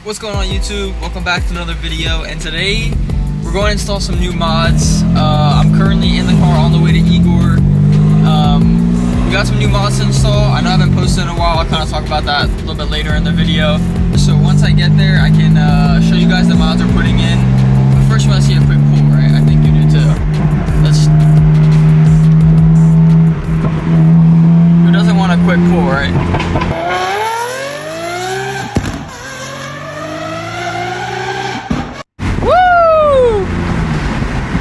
What's going on YouTube? Welcome back to another video, and today we're going to install some new mods. I'm currently in the car on the way to Igor. We got some new mods to install. I know I haven't posted in a while. I'll kind of talk about that a little bit later in the video. So once I get there, I can show you guys the mods we're putting in. But first you want to see a quick pull, right? I think you do too. Who doesn't want a quick pull, right?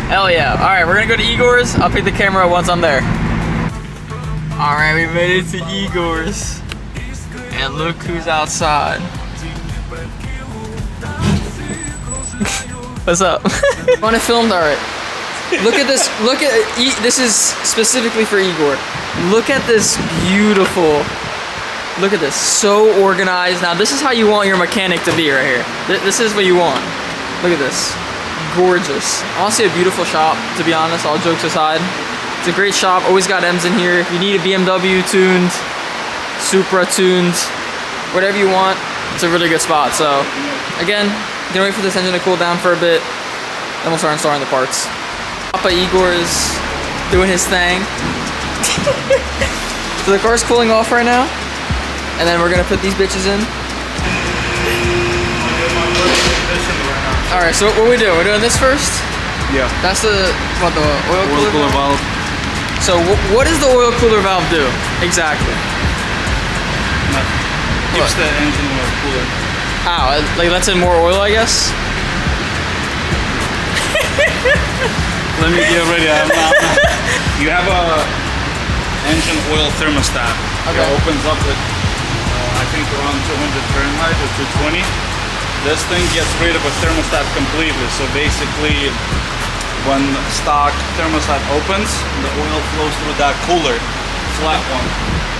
Hell yeah. Alright, we're gonna go to Igor's. I'll pick the camera up once I'm there. Alright, we made it to Igor's. And look who's outside. What's up? Want it filmed? Alright. Look at this. This is specifically for Igor. Look at this beautiful. Look at this. So organized. Now, this is how you want your mechanic to be right here. This is what you want. Look at this. Gorgeous. Honestly, a beautiful shop, to be honest, all jokes aside. It's a great shop, always got M's in here. If you need a BMW tuned, Supra tuned, whatever you want, it's a really good spot. So, again, gonna wait for this engine to cool down for a bit, then we'll start installing the parts. Papa Igor is doing his thing. So the car's cooling off right now, and then we're gonna put these bitches in. Alright, so what we doing? We're doing this first? Yeah. That's the oil cooler valve? So what does the oil cooler valve do? Exactly. Nothing. Keeps the engine oil cooler. Oh, like lets in more oil, I guess? Let me get ready. You have a engine oil thermostat. Okay. It opens up at, I think around 200 Fahrenheit or 220. This thing gets rid of a thermostat completely. So basically, when stock thermostat opens, the oil flows through that cooler, flat one.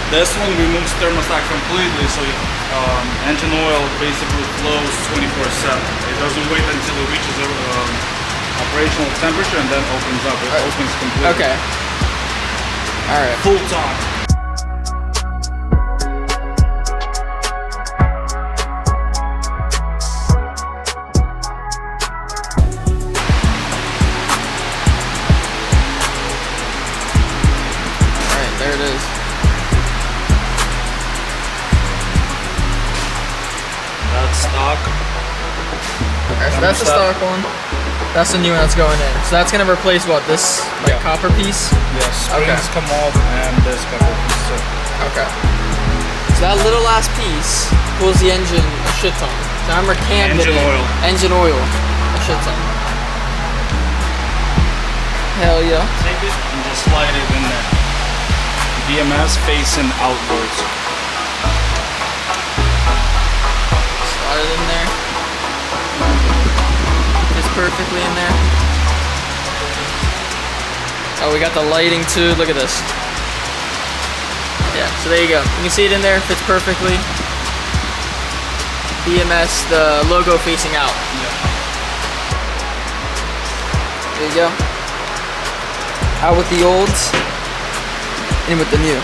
This one removes thermostat completely, so engine oil basically flows 24/7. It doesn't wait until it reaches operational temperature and then opens up. It opens completely. Okay. Alright. Full time. There it is. That's stock. Alright, so that's the stock one. That's the new one that's going in. So that's gonna replace what? This like copper piece? Yes, springs come off and this copper piece too. Okay. So that little last piece pulls the engine a shit ton. So I'm canned Engine oil. Engine oil. A shit ton. Hell yeah. Take it and just slide it in there. BMS facing outwards. Slide it in there. Fits perfectly in there. Oh, we got the lighting too. Look at this. Yeah, so there you go. You can see it in there. Fits perfectly. BMS, the logo facing out. Yeah. There you go. Out with the olds. In with the new.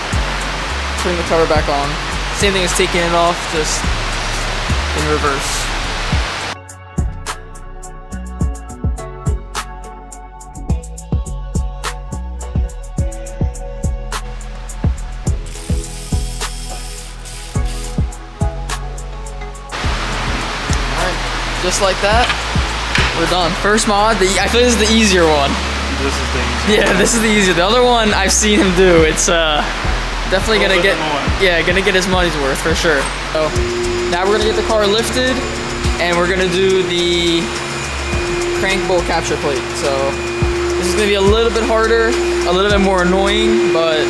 Putting the cover back on. Same thing as taking it off, just in reverse. Alright, just like that, we're done. First mod, I feel this is the easier one. This is the easy. Yeah, this is the easier. The other one I've seen him do. It's definitely gonna get his money's worth for sure. So now we're gonna get the car lifted, and we're gonna do the crank bolt capture plate. So this is gonna be a little bit harder, a little bit more annoying, but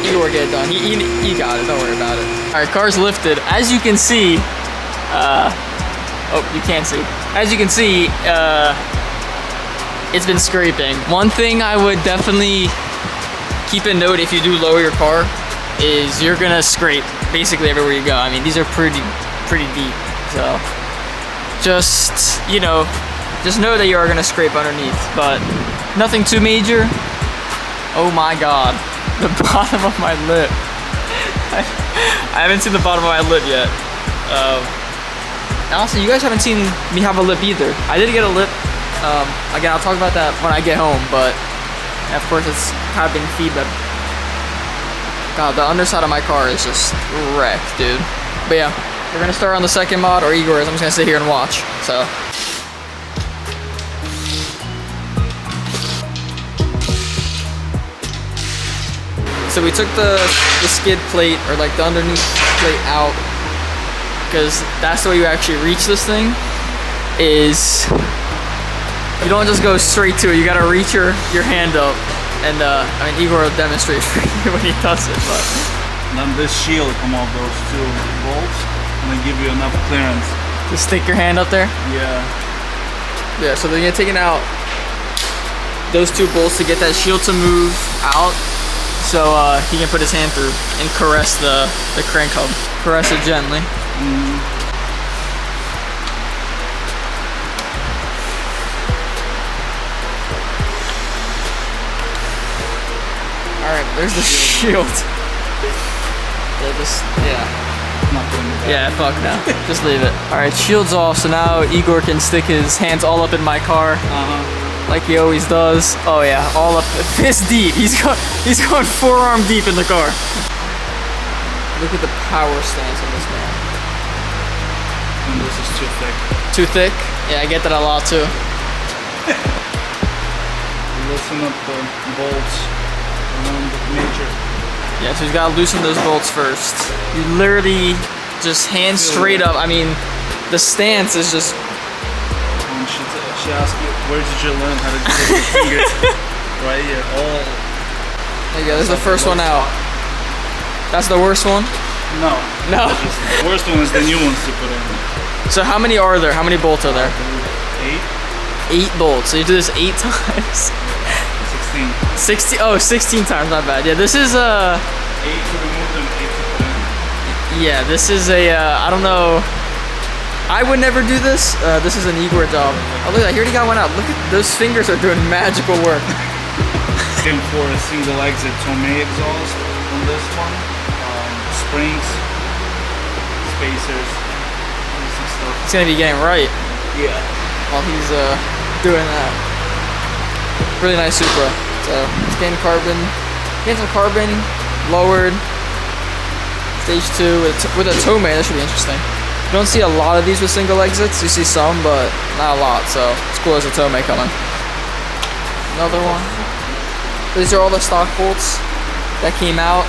Igor get it done. He got it. Don't worry about it. All right, car's lifted. As you can see, oh, you can't see. As you can see, it's been scraping. One thing I would definitely keep in note if you do lower your car is you're gonna scrape basically everywhere you go. I mean, these are pretty deep. So just, you know, just know that you are gonna scrape underneath, but nothing too major. Oh my God, the bottom of my lip. I haven't seen the bottom of my lip yet. honestly, you guys haven't seen me have a lip either. I did get a lip. Again, I'll talk about that when I get home, but of course it's kind of been feedback. God, the underside of my car is just wrecked, dude. But yeah, we're gonna start on the second mod, or Igor is. I'm just gonna sit here and watch. So we took the skid plate, or like the underneath plate out, because that's the way you actually reach this thing, is you don't just go straight to it. You gotta reach your hand up. And I mean, Igor will demonstrate for you when he does it, but. And then this shield come off those two bolts, and then give you enough clearance. Just stick your hand up there? Yeah. Yeah, so then you're taking out those two bolts to get that shield to move out, so he can put his hand through and caress the crank hub. Caress it gently. Alright, there's the shield. Yeah, fuck no. Just leave it. Alright, shield's off, so now Igor can stick his hands all up in my car. Like he always does. Oh yeah, all up, fist deep. He's going forearm deep in the car. Look at the power stance on this man. And this is too thick. Too thick? Yeah, I get that a lot too. Loosen up the bolts around the major. Yeah, so he's gotta loosen those bolts first. You literally just hand straight up. I mean, the stance is just. And she asked you, where did you learn how to do your fingers? Right here, all. There you go, this is the first one out. That's the worst one? No. No. The worst one is the new ones to put in. So how many are there? How many bolts are there? 8. 8 bolts. So you do this 8 times. 16. 16 times, not bad. Yeah, this is 8 to remove them, 8 to put in. Yeah, this is I don't know. I would never do this. This is an Igor job. Oh, look at that. He already got one out. Look at those fingers are doing magical work. Same for a single exit Tomei exhaust on this one. Springs, spacers, basic stuff. He's gonna be getting right Yeah. while he's doing that. Really nice Supra. So it's getting some carbon lowered. Stage 2 with a Tomei. That should be interesting. You don't see a lot of these with single exits. You see some, but not a lot. So it's cool as a Tomei coming. Another one. These are all the stock bolts that came out.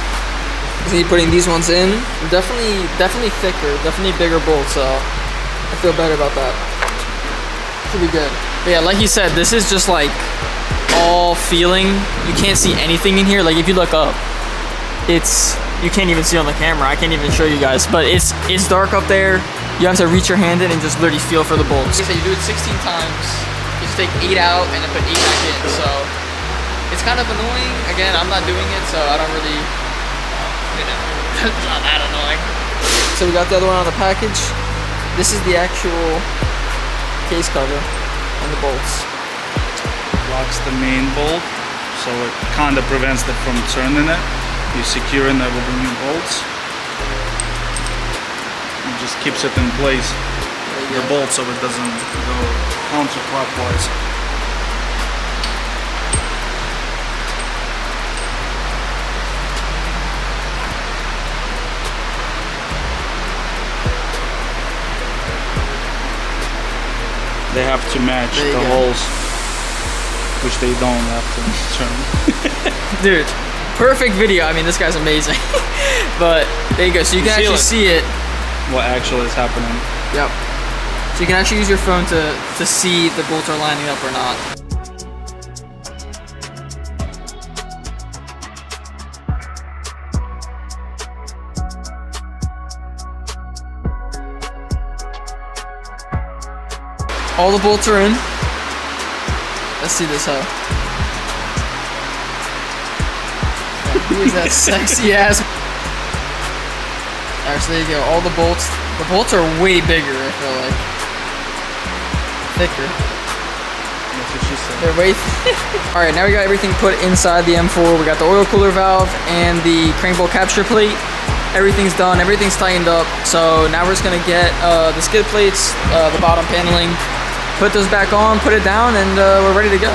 So you're putting these ones in. Definitely thicker, definitely bigger bolts. So I feel better about that. Should be good. But yeah, like you said, this is just like all feeling. You can't see anything in here. Like if you look up, you can't even see on the camera. I can't even show you guys, but it's dark up there. You have to reach your hand in and just literally feel for the bolts. Like I said, you do it 16 times. You just take 8 out and then put 8 back in. So it's kind of annoying. Again, I'm not doing it, so I don't really, it's not that annoying. So we got the other one on the package. This is the actual case cover and the bolts. Locks the main bolt, so it kind of prevents it from turning it. You secure it with the new bolts. It just keeps it in place, the bolt, so it doesn't go counterclockwise. They have to match the holes, which they don't have to turn. Dude, perfect video. I mean, this guy's amazing. But there you go. So you can actually see it. What actually is happening. Yep. So you can actually use your phone to see if the bolts are lining up or not. All the bolts are in. Let's see this out. Who is that sexy ass? Alright, so there you go. All the bolts. The bolts are way bigger, I feel like. Thicker. That's what she said. They're way Alright, now we got everything put inside the M4. We got the oil cooler valve and the crank bolt capture plate. everything's done, everything's tightened up. So now we're just gonna get the skid plates, the bottom paneling, put those back on, put it down, and we're ready to go.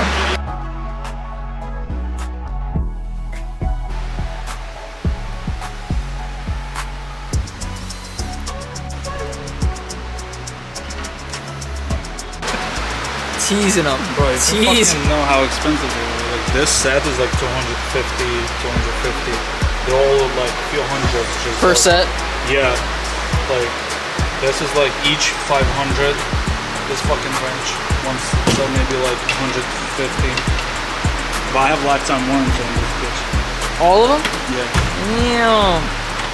Teasing them. Bro, you fucking know how expensive they are. Like, this set is like 250, 250. They're all like a few hundreds. Just Per like, set? Yeah. Like, this is like each 500. This fucking wrench. Once, so maybe like 150. But I have lifetime warranty on this bitch. All of them? Yeah. Damn.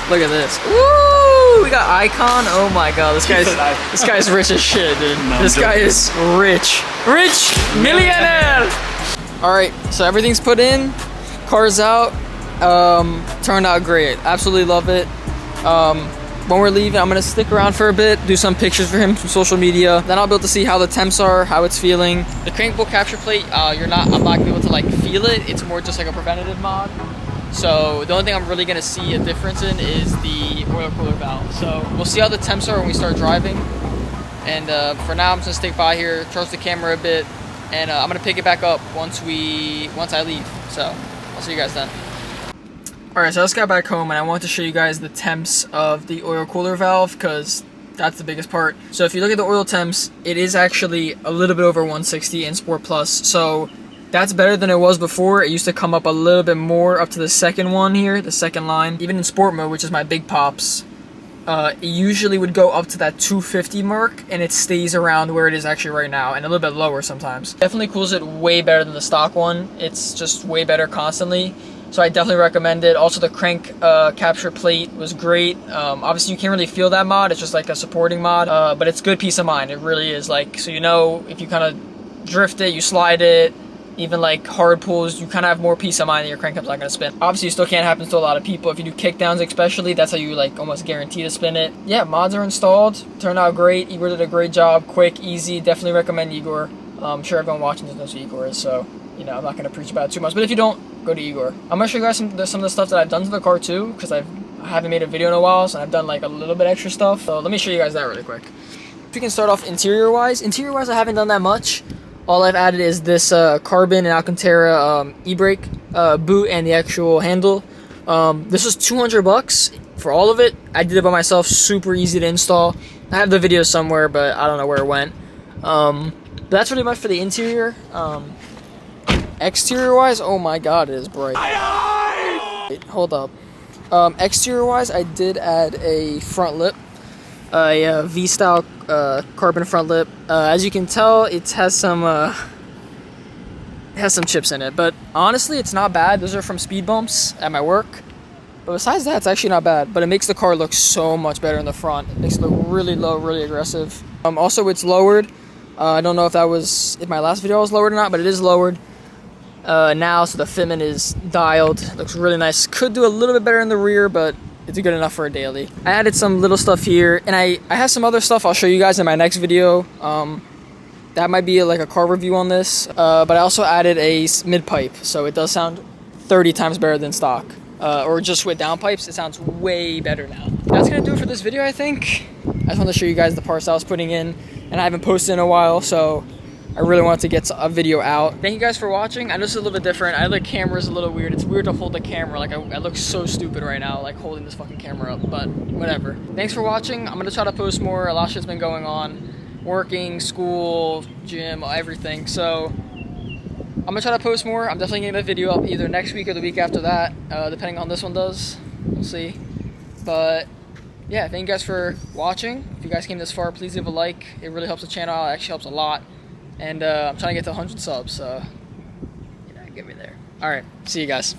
Look at this. Woo! We got Icon. Oh my god, this guy's rich as shit, dude. No, this guy is rich. Rich millionaire. All right, so everything's put in. Car's out. Turned out great. Absolutely love it. When we're leaving, I'm gonna stick around for a bit, do some pictures for him, some social media. Then I'll be able to see how the temps are, how it's feeling. The crank bolt capture plate, I'm not gonna be able to like feel it. It's more just like a preventative mod. So the only thing I'm really gonna see a difference in is the oil cooler valve. So we'll see how the temps are when we start driving. And for now, I'm just gonna stick by here, charge the camera a bit, and I'm gonna pick it back up once I leave. So I'll see you guys then. Alright, so I just got back home and I want to show you guys the temps of the oil cooler valve because that's the biggest part. So if you look at the oil temps, it is actually a little bit over 160 in Sport Plus. So that's better than it was before. It used to come up a little bit more up to the second one here, the second line. Even in Sport mode, which is my big pops, it usually would go up to that 250 mark and it stays around where it is actually right now and a little bit lower sometimes. Definitely cools it way better than the stock one. It's just way better constantly. So I definitely recommend it. Also the crank capture plate was great. Obviously you can't really feel that mod, it's just like a supporting mod, but it's good peace of mind. It really is, like, so you know if you kind of drift it, you slide it, even like hard pulls, you kind of have more peace of mind that your crank cap's not gonna spin. Obviously it still can't happen to a lot of people. If you do kickdowns especially, that's how you like almost guarantee to spin it. Yeah, mods are installed, turned out great. Igor did a great job, quick, easy. Definitely recommend Igor. I'm sure everyone watching this knows who Igor is, so you know, I'm not gonna preach about it too much, but if you don't, go to Igor. I'm gonna show you guys some of the stuff that I've done to the car too, because I haven't made a video in a while, so I've done like a little bit extra stuff. So let me show you guys that really quick. If we can start off interior wise, I haven't done that much. All I've added is this carbon and Alcantara e-brake boot and the actual handle. This was $200 for all of it. I did it by myself, super easy to install. I have the video somewhere, but I don't know where it went. But that's really much for the interior. Exterior wise, oh my god, it is bright. Wait, hold up. Exterior wise, I did add a front lip, a V-style carbon front lip. As you can tell, it has some chips in it, but honestly, it's not bad. Those are from speed bumps at my work. But besides that, it's actually not bad. But it makes the car look so much better in the front. It makes it look really low, really aggressive. Also, it's lowered. I don't know if my last video was lowered or not, but it is lowered now, so the fitment is dialed. Looks really nice. Could do a little bit better in the rear, but it's good enough for a daily. I added some little stuff here, and I have some other stuff I'll show you guys in my next video. That might be like a car review on this, but I also added a mid pipe, so it does sound 30 times better than stock. Or just with down pipes, it sounds way better now. That's gonna do it for this video, I think. I just want to show you guys the parts I was putting in, and I haven't posted in a while, so I really wanted to get a video out. Thank you guys for watching. I know it's a little bit different. I think the camera's a little weird. It's weird to hold the camera. Like, I look so stupid right now, like holding this fucking camera up, but whatever. Thanks for watching. I'm gonna try to post more. A lot of shit's been going on. Working, school, gym, everything. So I'm gonna try to post more. I'm definitely getting a video up either next week or the week after that, depending on how this one does. We'll see. But yeah, thank you guys for watching. If you guys came this far, please leave a like. It really helps the channel out. It actually helps a lot. And I'm trying to get to 100 subs, so, you know, get me there. All right, see you guys.